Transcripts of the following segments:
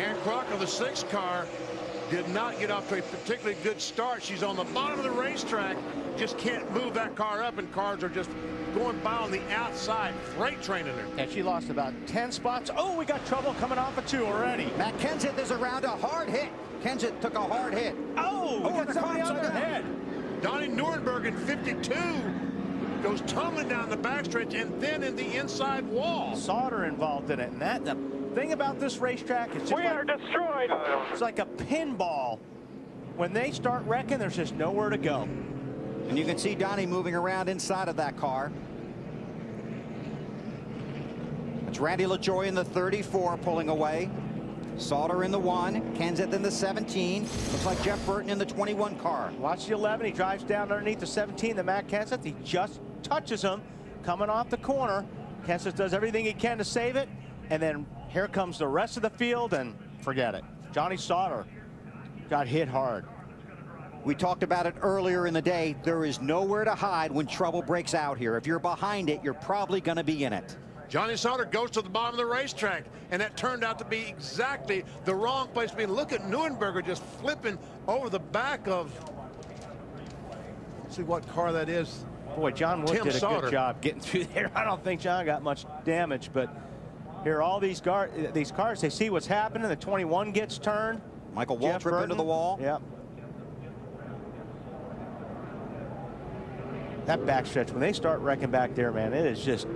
Ann Crocker, the 6 car, did not get off to a particularly good start. She's on the bottom of the racetrack, just can't move that car up, and cars are just going by on the outside, freight training her. And she lost about 10 spots. Oh, we got trouble coming off of 2 already. Matt Kenseth is around a hard hit. Kenseth took a hard hit. Oh, we got somebody on their head. Donnie Neuenberger in 52 goes tumbling down the backstretch and then in the inside wall. Sauter involved in it, and that the thing about this racetrack is just we are destroyed. It's like a pinball. When they start wrecking, there's just nowhere to go. And you can see Donnie moving around inside of that car. It's Randy LaJoie in the 34 pulling away. Sauter in the 1, Kenseth in the 17. Looks like Jeff Burton in the 21 car. Watch the 11. He drives down underneath the 17. The Matt Kenseth, he just touches him coming off the corner. Kenseth does everything he can to save it. And then here comes the rest of the field, and forget it. Johnny Sauter got hit hard. We talked about it earlier in the day. There is nowhere to hide when trouble breaks out here. If you're behind it, you're probably going to be in it. Johnny Sauter goes to the bottom of the racetrack, and that turned out to be exactly the wrong place to be. Look at Neuenberger just flipping over the back of, let's see what car that is. Boy, John Wood did a Sauter. good job getting through there. I don't think John got much damage, but here all these cars, they see what's happening. The 21 gets turned. Michael Waltrip into the wall. Yep. That backstretch, when they start wrecking back there, man, it is just,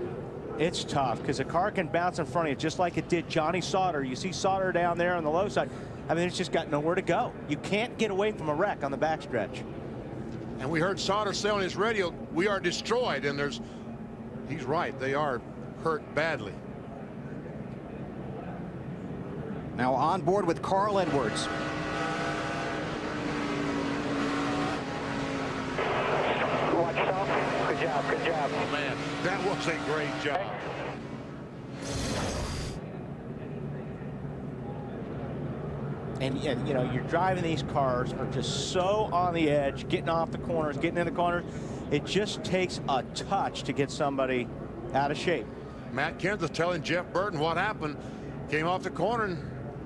it's tough because a car can bounce in front of you just like it did Johnny Sauter. You see Sauter down there on the low side. I mean, it's just got nowhere to go. You can't get away from a wreck on the backstretch. And we heard Sauter say on his radio, we are destroyed, and he's right, they are hurt badly. Now on board with Carl Edwards. Watch yourself. Good job, good job. Oh, man, that was a great job. And you know, you're driving these cars are just so on the edge, getting off the corners, getting in the corners. It just takes a touch to get somebody out of shape. Matt Kenseth telling Jeff Burton what happened. Came off the corner and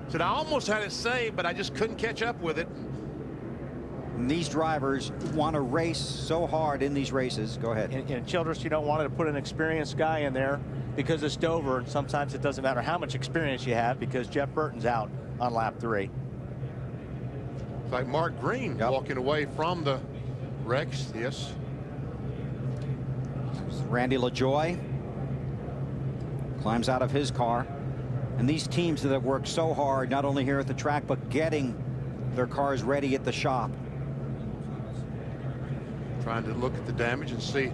said, I almost had it saved, but I just couldn't catch up with it. And these drivers want to race so hard in these races. Go ahead. In Childress, you don't want to put an experienced guy in there because it's Dover, and sometimes it doesn't matter how much experience you have because Jeff Burton's out on lap 3. It's like Mark Green walking away from the wrecks. Yes. Randy LaJoie climbs out of his car. And these teams that have worked so hard, not only here at the track, but getting their cars ready at the shop. Trying to look at the damage and see.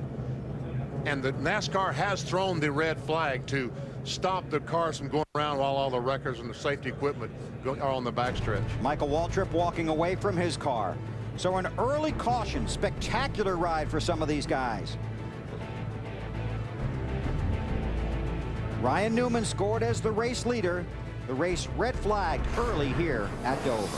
And the NASCAR has thrown the red flag to stop the cars from going around while all the wreckers and the safety equipment are on the backstretch. Michael Waltrip walking away from his car. So an early caution, spectacular ride for some of these guys. Ryan Newman scored as the race leader. The race red flagged early here at Dover.